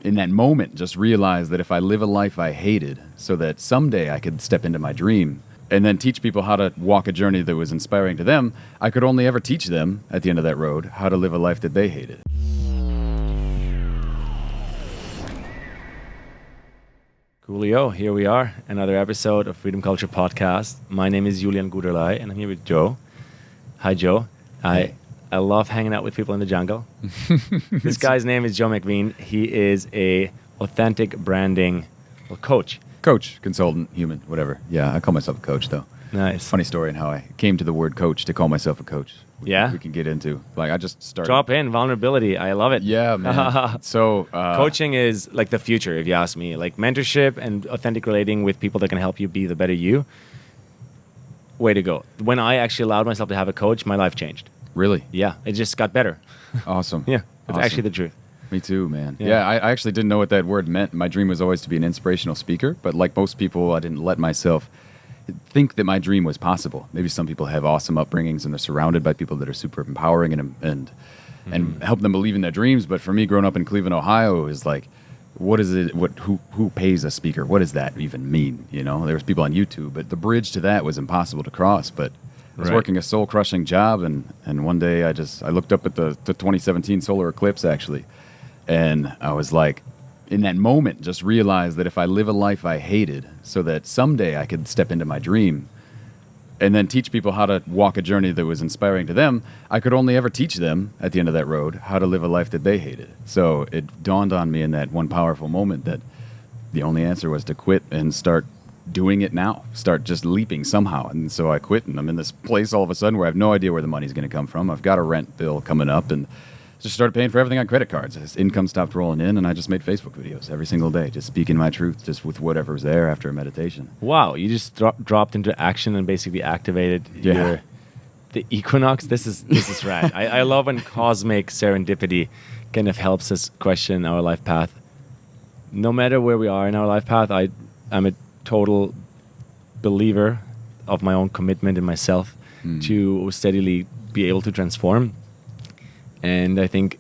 in that moment, just realized that if I live a life I hated so that someday I could step into my dream and then teach people how to walk a journey that was inspiring to them, I could only ever teach them at the end of that road how to live a life that they hated. Coolio, here we are, another episode of Freedom Culture Podcast. My name is Julian Guderlei, and I'm here with Joe. Hi, Joe. Hey. I love hanging out with people in the jungle. This guy's name is Joe McVeen. He is a authentic branding coach. Coach, consultant, human, whatever. Yeah, I call myself a coach, though. Nice. Funny story in how I came to the word coach to call myself a coach. We can get into. Like, I just started. Drop in, vulnerability. I love it. Yeah, man. So coaching is like the future, if you ask me. Like mentorship and authentic relating with people that can help you be the better you. Way to go. When I actually allowed myself to have a coach, my life changed. Really? Yeah, it just got better. Awesome. Yeah, it's Awesome. actually the truth. Me too, man. Yeah. Yeah, I actually didn't know what that word meant. My dream was always to be an inspirational speaker, but like most people, I didn't let myself think that my dream was possible. Maybe some people have awesome upbringings and they're surrounded by people that are super empowering and help them believe in their dreams. But for me, growing up in Cleveland, Ohio, is like, what is it? Who pays a speaker? What does that even mean? You know, there was people on YouTube, but the bridge to that was impossible to cross. But I was working a soul-crushing job, and one day I looked up at the 2017 solar eclipse, actually, and I was like, in that moment, just realized that if I live a life I hated so that someday I could step into my dream and then teach people how to walk a journey that was inspiring to them, I could only ever teach them at the end of that road how to live a life that they hated. So it dawned on me in that one powerful moment that the only answer was to quit and start doing it now, start just leaping somehow. And so I quit, and I'm in this place all of a sudden where I have no idea where the money's going to come from. I've got a rent bill coming up, and just started paying for everything on credit cards. As income stopped rolling in, and I just made Facebook videos every single day, just speaking my truth, just with whatever's there after a meditation. Wow, you just dropped into action and basically activated the equinox. This is rad. I love when cosmic serendipity kind of helps us question our life path. No matter where we are in our life path, I'm a total believer of my own commitment in myself to steadily be able to transform. And I think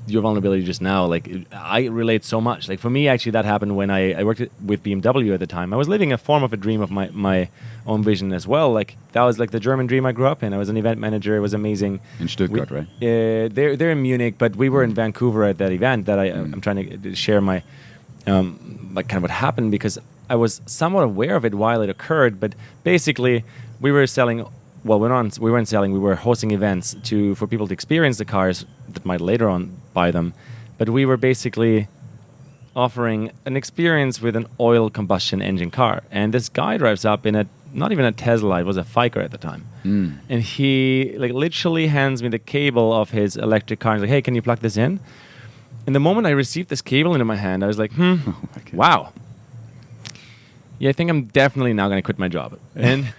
your vulnerability just now, like, I relate so much. Like, for me, actually, that happened when I worked with BMW at the time. I was living a form of a dream of my own vision as well. Like, that was like the German dream I grew up in. I was an event manager. It was amazing. In Stuttgart, right? They're in Munich, but we were in Vancouver at that event that I'm trying to share my, like, kind of what happened, because I was somewhat aware of it while it occurred. But basically, we were selling... Well, we weren't selling. We were hosting events for people to experience the cars that might later on buy them. But we were basically offering an experience with an oil combustion engine car. And this guy drives up in not even a Tesla, it was a Fiker at the time. And he literally hands me the cable of his electric car. He's like, hey, can you plug this in? And the moment I received this cable into my hand, I was like, wow. Yeah, I think I'm definitely now going to quit my job. And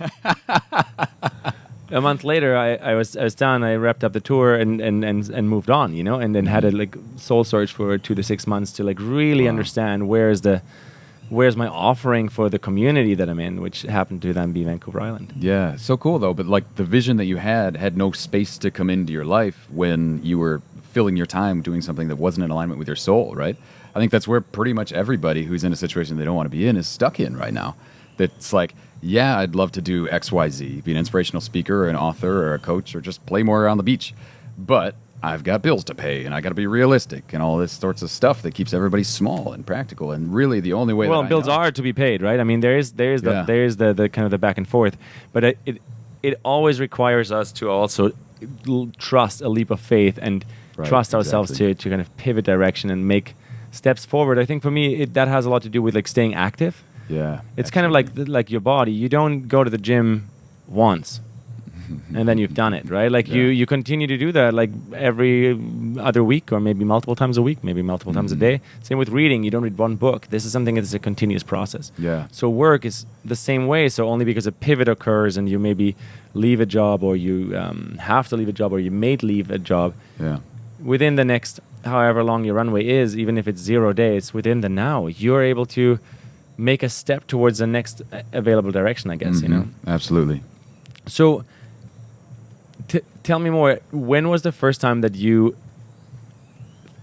a month later, I was done. I wrapped up the tour and moved on, you know, and then had a soul search for 2 to 6 months to really understand where's my offering for the community that I'm in, which happened to then be Vancouver Island. Yeah, so cool though. But like the vision that you had no space to come into your life when you were filling your time doing something that wasn't in alignment with your soul, right? I think that's where pretty much everybody who's in a situation they don't want to be in is stuck in right now. That's like, yeah, I'd love to do X, Y, Z, be an inspirational speaker or an author or a coach or just play more around the beach. But I've got bills to pay and I got to be realistic and all this sorts of stuff that keeps everybody small and practical. And really the only way bills are to be paid, right? I mean, there's the kind of the back and forth. But it always requires us to also trust a leap of faith and trust ourselves to kind of pivot direction and make steps forward. I think for me, that has a lot to do with staying active. Yeah, it's kind of like your body. You don't go to the gym once and then you've done it, right? You continue to do that every other week or maybe multiple times a week, maybe multiple times a day. Same with reading. You don't read one book. This is something that's a continuous process. Yeah. So work is the same way. So only because a pivot occurs and you maybe leave a job or you have to leave a job or you may leave a job. Yeah. Within the next however long your runway is, even if it's 0 days, within the now, you're able to make a step towards the next available direction, I guess, you know? Absolutely. So tell me more. When was the first time that you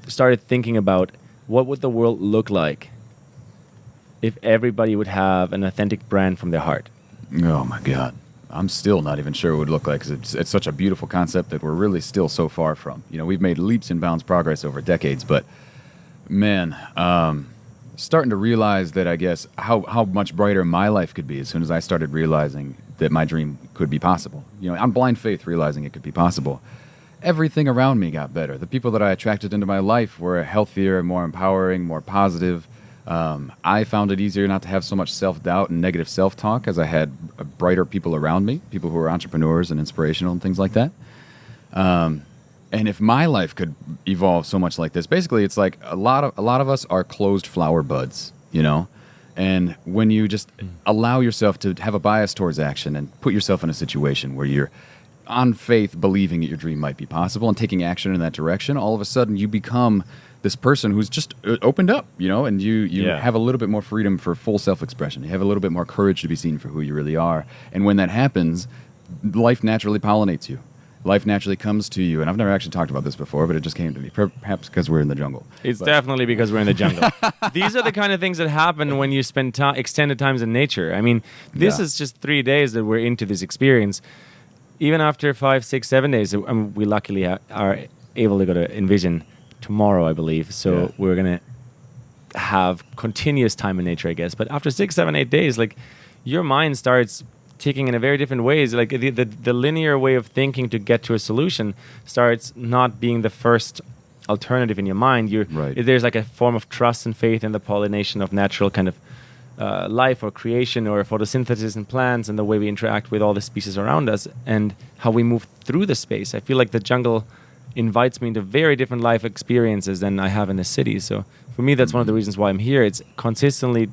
started thinking about what would the world look like if everybody would have an authentic brand from their heart? Oh my God. I'm still not even sure what it would look like, because it's such a beautiful concept that we're really still so far from. We've made leaps and bounds progress over decades, but man, starting to realize that, I guess, how much brighter my life could be as soon as I started realizing that my dream could be possible. I'm blind faith realizing it could be possible. Everything around me got better. The people that I attracted into my life were healthier, more empowering, more positive. I found it easier not to have so much self-doubt and negative self-talk, as I had brighter people around me, people who were entrepreneurs and inspirational and things like that. And if my life could evolve so much like this, basically it's like a lot of us are closed flower buds, And when you just allow yourself to have a bias towards action and put yourself in a situation where you're on faith believing that your dream might be possible and taking action in that direction, all of a sudden you become this person who's just opened up, and you have a little bit more freedom for full self-expression. You have a little bit more courage to be seen for who you really are. And when that happens, life naturally pollinates you. Life naturally comes to you. And I've never actually talked about this before, but it just came to me, perhaps because we're in the jungle. It's definitely because we're in the jungle. These are the kind of things that happen when you spend extended times in nature. I mean, this is just 3 days that we're into this experience. Even after 5, 6, 7 days, we luckily are able to go to Envision tomorrow, I believe. So we're going to have continuous time in nature, I guess. But after 6, 7, 8 days, like, your mind starts ticking in a very different ways. Like the linear way of thinking to get to a solution starts not being the first alternative in your mind. There's like a form of trust and faith in the pollination of natural kind of life or creation or photosynthesis in plants, and the way we interact with all the species around us and how we move through the space. I feel like the jungle invites me into very different life experiences than I have in the city. So for me, that's one of the reasons why I'm here. It's consistently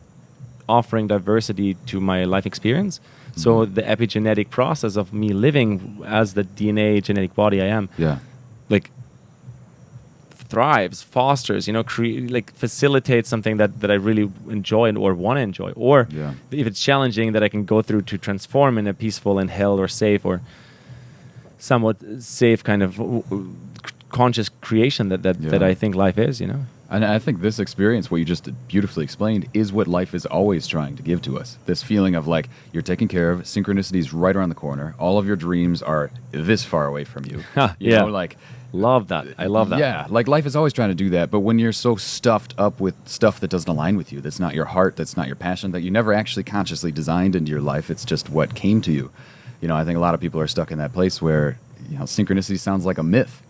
offering diversity to my life experience. So the epigenetic process of me living as the DNA genetic body I am, like, thrives, fosters, facilitates something that I really enjoy or want to enjoy. Or if it's challenging, that I can go through to transform in a peaceful and held or safe or somewhat safe kind of conscious creation that I think life is, And I think this experience, what you just beautifully explained, is what life is always trying to give to us. This feeling of like you're taken care of, synchronicities right around the corner, all of your dreams are this far away from you. You know, like, love that. I love that. Yeah, like life is always trying to do that, but when you're so stuffed up with stuff that doesn't align with you, that's not your heart, that's not your passion, that you never actually consciously designed into your life, it's just what came to you. I think a lot of people are stuck in that place where, synchronicity sounds like a myth.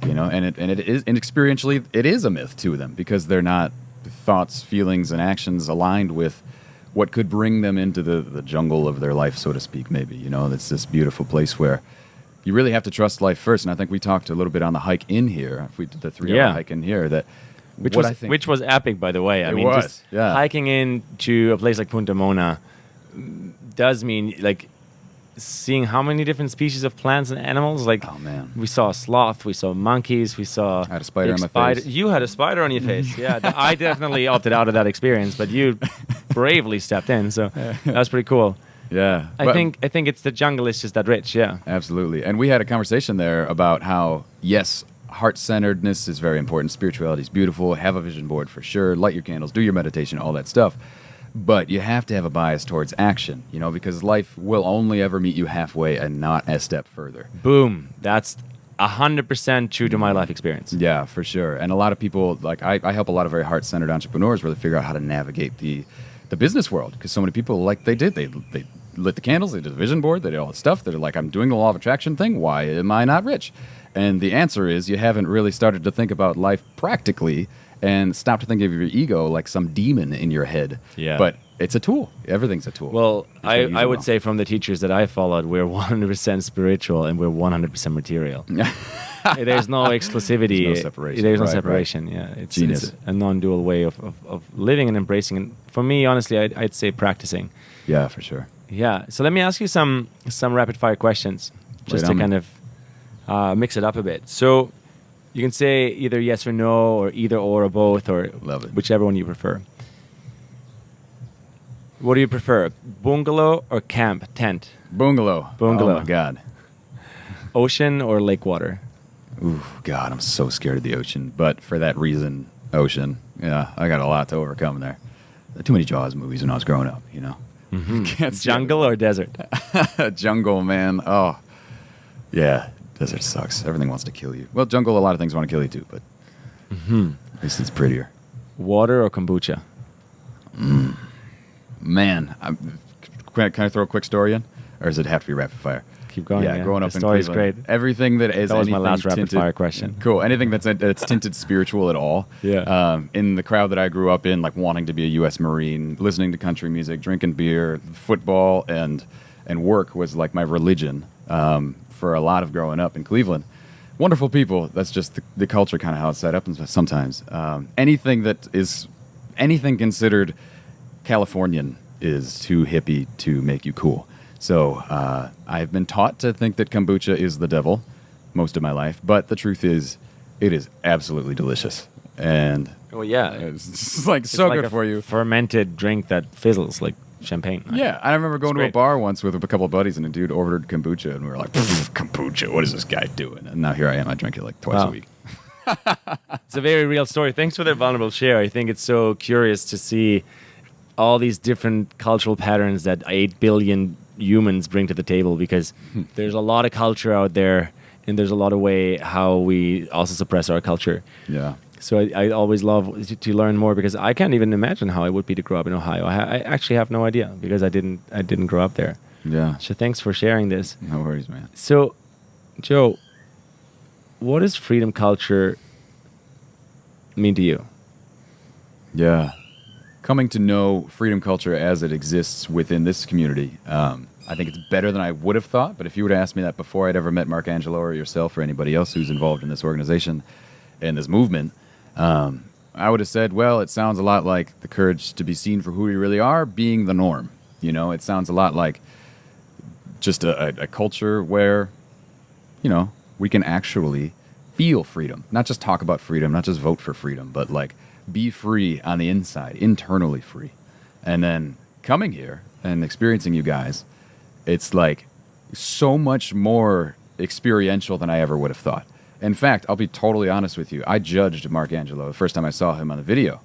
And it is, and experientially it is a myth to them, because they're not thoughts, feelings, and actions aligned with what could bring them into the jungle of their life, so to speak. Maybe it's this beautiful place where you really have to trust life first. And I think we talked a little bit on the hike in here. If we did the 3-hour hike in here, which was epic, by the way. I mean, just hiking into a place like Punta Mona does mean like seeing how many different species of plants and animals. Like, oh man, we saw a sloth, we saw monkeys, we saw. I had a spider on my face. You had a spider on your face. Yeah, I definitely opted out of that experience, but you bravely stepped in. So that's pretty cool. Yeah, I think it's the jungle is just that rich. Yeah, absolutely. And we had a conversation there about how, yes, heart-centeredness is very important. Spirituality is beautiful. Have a vision board for sure. Light your candles. Do your meditation. All that stuff. But you have to have a bias towards action, because life will only ever meet you halfway and not a step further. Boom. That's 100% true to my life experience. Yeah, for sure. And a lot of people, like I help a lot of very heart-centered entrepreneurs really figure out how to navigate the business world, because so many people, like they lit the candles, they did the vision board, they did all that stuff. They're like, I'm doing the law of attraction thing. Why am I not rich? And the answer is you haven't really started to think about life practically and stop to think of your ego like some demon in your head. Yeah. But it's a tool. Everything's a tool. Well, I would say from the teachers that I followed, we're 100% spiritual and we're 100% material. There's no exclusivity. There's no separation. There's no separation. Right. Yeah, it's a non-dual way of living and embracing. And for me, honestly, I'd say practicing. Yeah, for sure. Yeah. So let me ask you some rapid fire questions, just to kind of mix it up a bit. So you can say either yes or no, or either or both, or love it, whichever one you prefer. What do you prefer, bungalow or camp tent? Bungalow. Oh my God. Ocean or lake water? Ooh, God, I'm so scared of the ocean. But for that reason, ocean. Yeah, I got a lot to overcome there. Too many Jaws movies when I was growing up, Can't see Jungle or desert? it. Jungle, man. Oh, yeah. Desert sucks. Everything wants to kill you. Well, jungle, a lot of things want to kill you too, but at least it's prettier. Water or kombucha? Man, can I throw a quick story in? Or does it have to be rapid fire? Keep going. Yeah, growing up the in story's Cleveland, great. everything that is That was my anything last rapid tinted, fire question. Cool. Anything that's tinted spiritual at all. Yeah. In the crowd that I grew up in, like wanting to be a U.S. Marine, listening to country music, drinking beer, football, and work was like my religion for a lot of growing up in Cleveland. Wonderful people. That's just the culture, kind of how it's set up. And sometimes anything considered Californian is too hippie to make you cool. So I've been taught to think that kombucha is the devil most of my life, but the truth is, it is absolutely delicious, and Oh yeah, it's like so like good a for you. fermented drink that fizzles like champagne. Yeah, I remember going to a great. bar once with a couple of buddies, and a dude ordered kombucha, and we were like, kombucha, what is this guy doing? And now here I am, I drink it like twice Wow. a week. It's a very real story. Thanks for that vulnerable share. I think it's so curious to see all these different cultural patterns that 8 billion humans bring to the table, because there's a lot of culture out there, and there's a lot of way how we also suppress our culture. Yeah. So I always love to learn more, because I can't even imagine how it would be to grow up in Ohio. I actually have no idea, because I didn't grow up there. Yeah. So thanks for sharing this. No worries, man. So, Joe, what does freedom culture mean to you? Yeah. Coming to know freedom culture as it exists within this community, I think it's better than I would have thought. But if you would have asked me that before I'd ever met Mark Angelo or yourself or anybody else who's involved in this organization and this movement, I would have said, well, it sounds a lot like the courage to be seen for who we really are being the norm. It sounds a lot like just a culture where, we can actually feel freedom, not just talk about freedom, not just vote for freedom, but like be free on the inside, internally free. And then coming here and experiencing you guys, it's like so much more experiential than I ever would have thought. In fact, I'll be totally honest with you. I judged Mark Angelo the first time I saw him on the video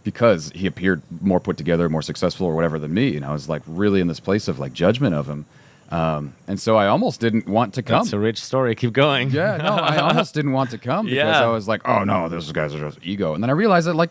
because he appeared more put together, more successful or whatever than me. And I was like really in this place of like judgment of him. And so I almost didn't want to come. That's a rich story. Keep going. Yeah, no, I almost didn't want to come because Yeah. I was like, oh no, those guys are just ego. And then I realized that like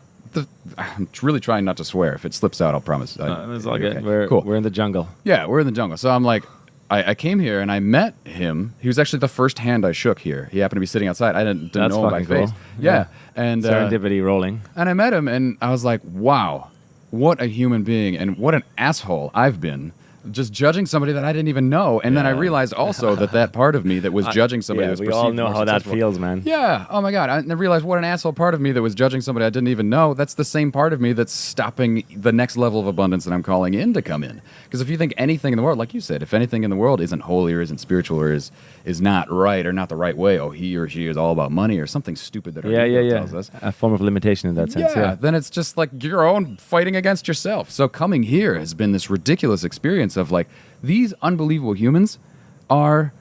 I'm really trying not to swear. If it slips out, I'll promise. It's all Okay. good. Cool. We're in the jungle. Yeah, we're in the jungle. So I'm like, I came here and I met him. He was actually the first hand I shook here. He happened to be sitting outside. I didn't That's know him by fucking cool. face. Yeah. And Serendipity rolling. and I met him and I was like, wow, what a human being and what an asshole I've been. Just judging somebody that I didn't even know. And then I realized also that part of me that was judging somebody Yeah, that was we perceived all know more how that successful. feels, man. Yeah. Oh my God. I realized what an asshole part of me that was judging somebody I didn't even know. That's the same part of me that's stopping the next level of abundance that I'm calling in to come in. Because if you think anything in the world, like you said, if anything in the world isn't holy or isn't spiritual or is not right or not the right way, oh, he or she is all about money or something stupid that our ego tells us. A form of limitation in that sense. Yeah. Then it's just like your own fighting against yourself. So coming here has been this ridiculous experience of like, these unbelievable humans are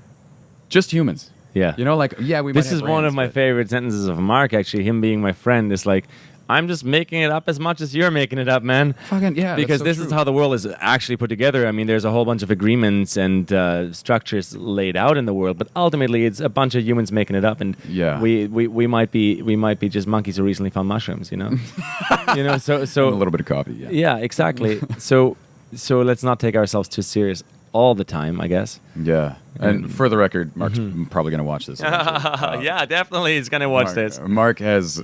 just humans. Yeah. We might This have is one brains, of my but- favorite sentences of Mark, actually. Him being my friend is like, I'm just making it up as much as you're making it up, man. Fucking yeah. Because this is how the world is actually put together. I mean, there's a whole bunch of agreements and structures laid out in the world, but ultimately it's a bunch of humans making it up. And Yeah. we might be just monkeys who recently found mushrooms, So a little bit of coffee. Yeah. yeah, exactly. so let's not take ourselves too serious all the time, I guess. Yeah. And for the record, Mark's probably going to watch this. eventually. Yeah, definitely. He's gonna watch this. Mark has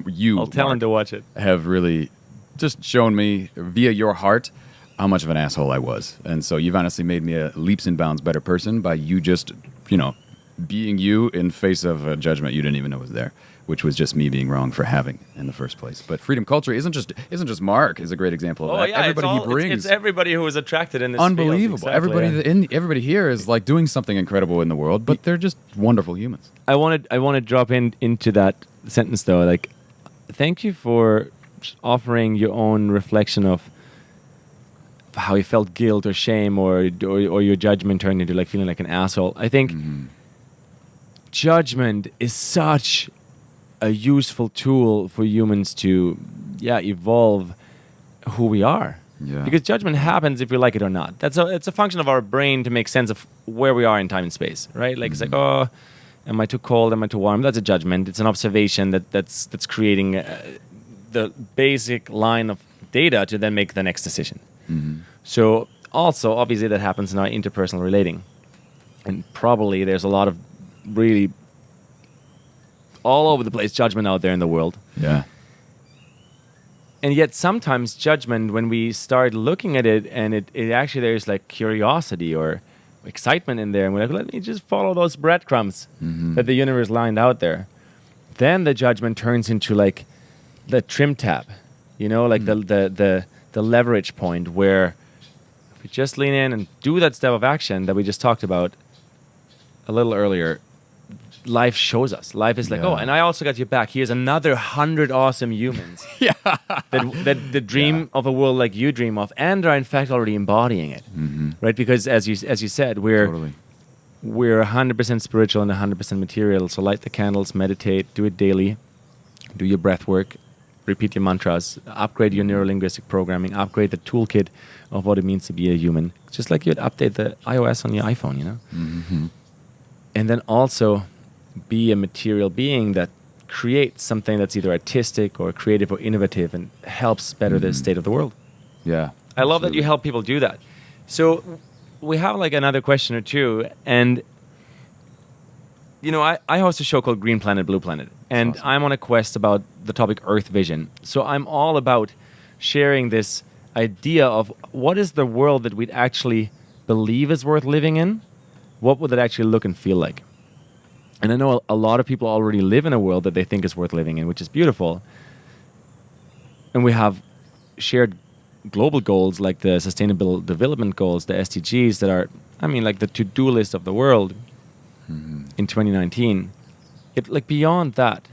you. I'll tell him to watch it. Have really just shown me via your heart how much of an asshole I was, and so you've honestly made me a leaps and bounds better person by you just being you in face of a judgment you didn't even know was there, which was just me being wrong for having in the first place. But freedom culture isn't just Mark is a great example of that. Everybody he brings. It's everybody who was attracted in this Unbelievable. field. Exactly, Everybody here is like doing something incredible in the world, but they're just wonderful humans. I want to drop into that sentence though. Like, thank you for offering your own reflection of how you felt guilt or shame or your judgment turned into like feeling like an asshole. I think judgment is such a useful tool for humans to, evolve who we are. Yeah. Because judgment happens if we like it or not. It's a function of our brain to make sense of where we are in time and space, right? Like it's like, oh, am I too cold? Am I too warm? That's a judgment. It's an observation that's creating the basic line of data to then make the next decision. So also, obviously, that happens in our interpersonal relating, and probably there's a lot of really all over the place judgment out there in the world. Yeah. And yet sometimes judgment, when we start looking at it, and it actually there's like curiosity or excitement in there, and we're like, let me just follow those breadcrumbs that the universe lined out there. Then the judgment turns into like the trim tab, like the leverage point where if we just lean in and do that step of action that we just talked about a little earlier, life shows us. Life is like, oh, and I also got your back. Here's another 100 awesome humans that dream of a world like you dream of, and are in fact already embodying it, right? Because as you said, we're 100% spiritual and 100% material. So light the candles, meditate, do it daily, do your breath work, repeat your mantras, upgrade your neurolinguistic programming, upgrade the toolkit of what it means to be a human. Just like you'd update the iOS on your iPhone, And then also be a material being that creates something that's either artistic or creative or innovative and helps better the state of the world. Yeah. I love that you help people do that. So we have like another question or two, and I host a show called Green Planet, Blue Planet, and awesome. I'm on a quest about the topic Earth Vision. So I'm all about sharing this idea of what is the world that we'd actually believe is worth living in? What would it actually look and feel like? And I know a lot of people already live in a world that they think is worth living in, which is beautiful. And we have shared global goals like the Sustainable Development Goals, the SDGs, that are, like the to-do list of the world in 2019. Like beyond that,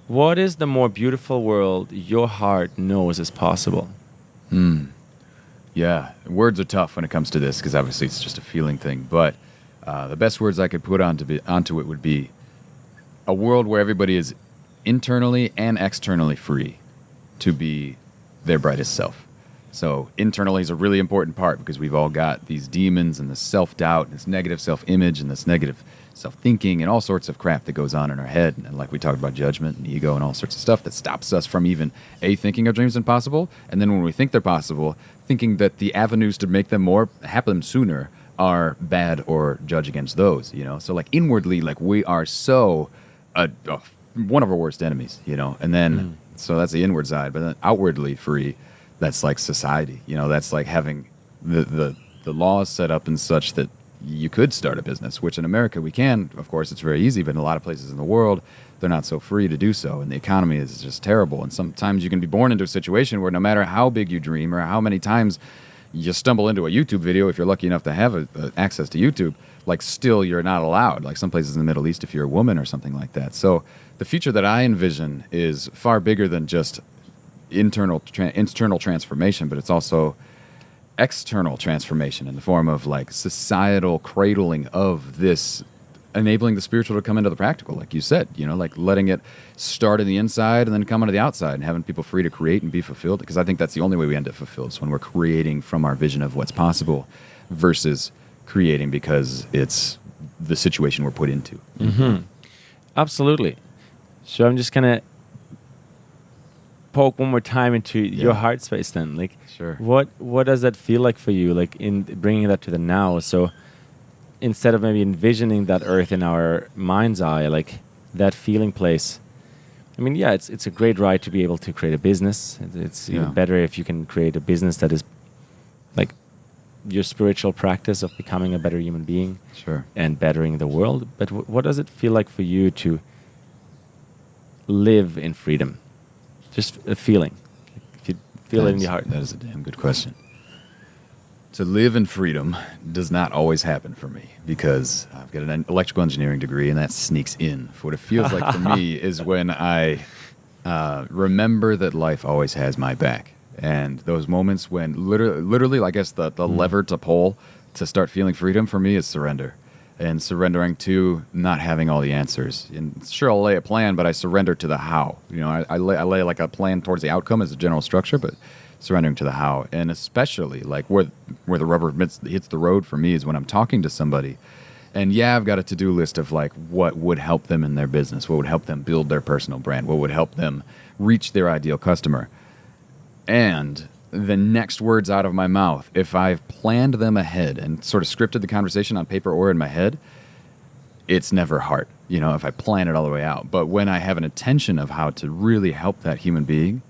what is the more beautiful world your heart knows is possible? Yeah, words are tough when it comes to this because obviously it's just a feeling thing, but the best words I could put onto it would be a world where everybody is internally and externally free to be their brightest self. So internally is a really important part because we've all got these demons and this self-doubt, and this negative self-image, and this negative self-thinking, and all sorts of crap that goes on in our head. And like we talked about judgment and ego and all sorts of stuff that stops us from even thinking our dreams impossible, and then when we think they're possible, thinking that the avenues to make them happen sooner are bad or judge against those, So like inwardly, like we are so one of our worst enemies, And then so that's the inward side, but then outwardly free, that's like society, That's like having the laws set up in such that you could start a business, which in America we can. Of course, it's very easy, but in a lot of places in the world, they're not so free to do so, and the economy is just terrible. And sometimes you can be born into a situation where no matter how big you dream or how many times you stumble into a YouTube video, if you're lucky enough to have access to YouTube, like still you're not allowed. Like some places in the Middle East, if you're a woman or something like that. So the future that I envision is far bigger than just internal transformation, but it's also external transformation in the form of like societal cradling of this, enabling the spiritual to come into the practical, like you said, like letting it start in the inside and then come into the outside and having people free to create and be fulfilled. Because I think that's the only way we end up fulfilled is when we're creating from our vision of what's possible versus creating because it's the situation we're put into. Absolutely. So I'm just going to poke one more time into your heart space then. Like, sure. What does that feel like for you, like in bringing that to the now? So instead of maybe envisioning that earth in our mind's eye, like that feeling place, it's a great ride to be able to create a business. It's even better if you can create a business that is like your spiritual practice of becoming a better human being, sure, and bettering the world. But what does it feel like for you to live in freedom? Just a feeling. If you feel it in your heart. That is a damn good question. To live in freedom does not always happen for me because I've got an electrical engineering degree, and that sneaks in. What it feels like for me is when I remember that life always has my back. And those moments when literally, I guess the lever to pull to start feeling freedom for me is surrender. and surrendering to not having all the answers. And sure, I'll lay a plan, but I surrender to the how. You know, I lay like a plan towards the outcome as a general structure, but surrendering to the how. And especially like where the rubber hits the road for me is when I'm talking to somebody. And yeah, I've got a to-do list of like what would help them in their business, what would help them build their personal brand, what would help them reach their ideal customer. And the next words out of my mouth, if I've planned them ahead and sort of scripted the conversation on paper or in my head, it's never hard, you know, if I plan it all the way out. But when I have an intention of how to really help that human being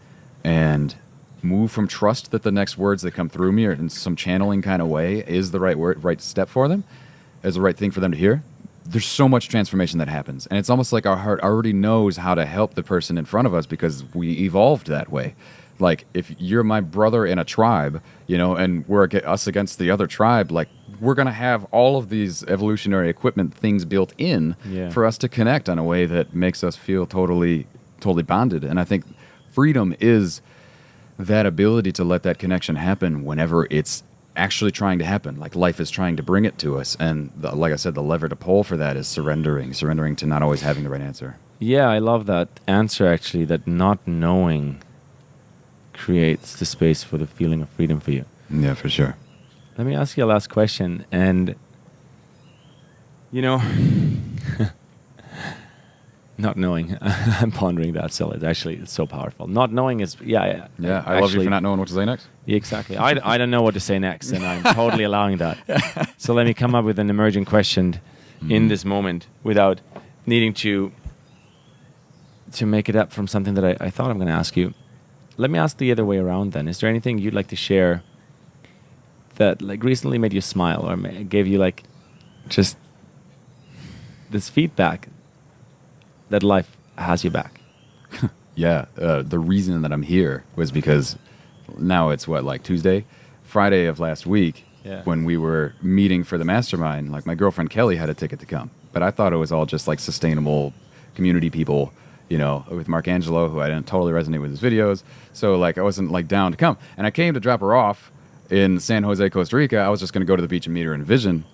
and move from trust that the next words that come through me or in some channeling kind of way is the right step for them, is the right thing for them to hear, there's so much transformation that happens. And it's almost like our heart already knows how to help the person in front of us because we evolved that way. Like, if you're my brother in a tribe, you know, and we're us against the other tribe, like, we're going to have all of these evolutionary equipment things built in for us to connect in a way that makes us feel totally bonded. And I think freedom is that ability to let that connection happen whenever it's actually trying to happen, like life is trying to bring it to us. And like I said, the lever to pull for that is surrendering to not always having the right answer. Yeah, I love that answer, actually, that not knowing creates the space for the feeling of freedom for you. Yeah, for sure. Let me ask you a last question. And, you know, not knowing, I'm pondering that still. It's so powerful. Not knowing is, I love you for not knowing what to say next. Exactly. I don't know what to say next, and I'm totally allowing that. So let me come up with an emerging question in this moment without needing to make it up from something that I thought I'm going to ask you. Let me ask the other way around then. Is there anything you'd like to share that like recently made you smile or gave you like just this feedback that life has you back? Yeah. The reason that I'm here was because now it's like Tuesday? Friday of last week when we were meeting for the mastermind, like my girlfriend Kelly had a ticket to come. But I thought it was all just like sustainable community people, you know, with Mark Angelo, who I didn't totally resonate with his videos. So like I wasn't like down to come. And I came to drop her off in San Jose, Costa Rica. I was just going to go to the beach and meet her in Envision.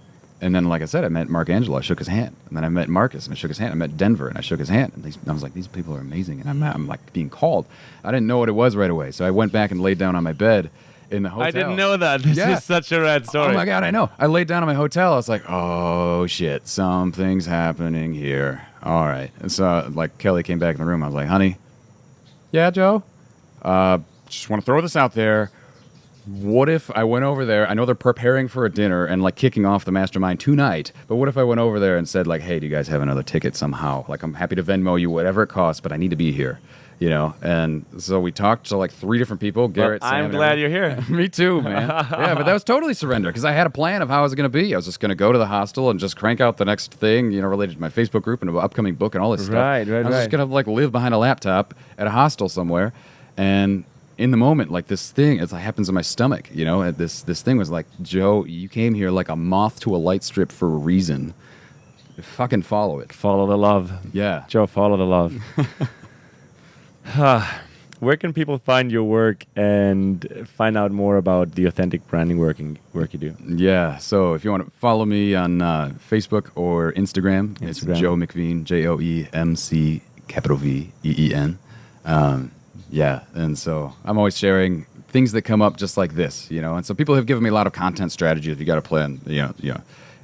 And then, like I said, I met Mark Angelo. I shook his hand. And then I met Marcus and I shook his hand. I met Denver and I shook his hand. And I was like, these people are amazing. And I'm like being called. I didn't know what it was right away. So I went back and laid down on my bed in the hotel. I didn't know that. This is such a rad story. Oh my God, I know. I laid down in my hotel. I was like, oh shit, something's happening here. All right. And so like Kelly came back in the room. I was like, honey, yeah, Joe, just want to throw this out there. What if I went over there? I know they're preparing for a dinner and like kicking off the mastermind tonight, but what if I went over there and said like, hey, do you guys have another ticket somehow? Like, I'm happy to Venmo you whatever it costs, but I need to be here, you know? And so we talked to like 3 different people. Garrett, Sam, I'm glad you're here. Me too, man. Yeah, but that was totally surrender because I had a plan of how I was going to be. I was just going to go to the hostel and just crank out the next thing, you know, related to my Facebook group and an upcoming book and all this stuff. Right. I was just going to like live behind a laptop at a hostel somewhere. And in the moment, like this thing, it happens in my stomach, you know, and this thing was like, Joe, you came here like a moth to a light strip for a reason. Fucking follow it. Follow the love. Yeah. Joe, follow the love. Where can people find your work and find out more about the authentic branding work you do? Yeah. So if you want to follow me on Facebook or Instagram, it's Joe McVeen, JoeMC VEEN. Yeah, and so I'm always sharing things that come up just like this, you know. And so people have given me a lot of content strategies. If you got to plan, you know,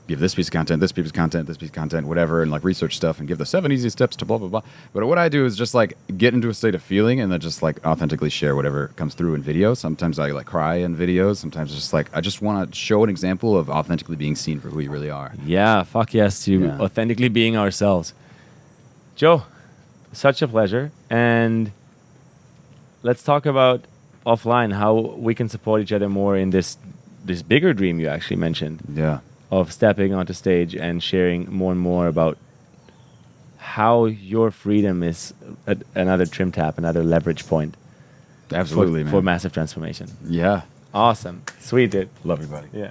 give this piece of content, this piece of content, this piece of content, whatever, and like research stuff and give the 7 easiest steps to blah, blah, blah. But what I do is just like get into a state of feeling and then just like authentically share whatever comes through in videos. Sometimes I like cry in videos. Sometimes just like I just want to show an example of authentically being seen for who you really are. Yeah, fuck yes to authentically being ourselves. Joe, such a pleasure. And let's talk about offline how we can support each other more in this bigger dream you actually mentioned. Yeah. Of stepping onto stage and sharing more and more about how your freedom is another trim tap, another leverage point. Absolutely, man. For massive transformation. Yeah. Awesome. Sweet, dude. Love you, buddy. Yeah.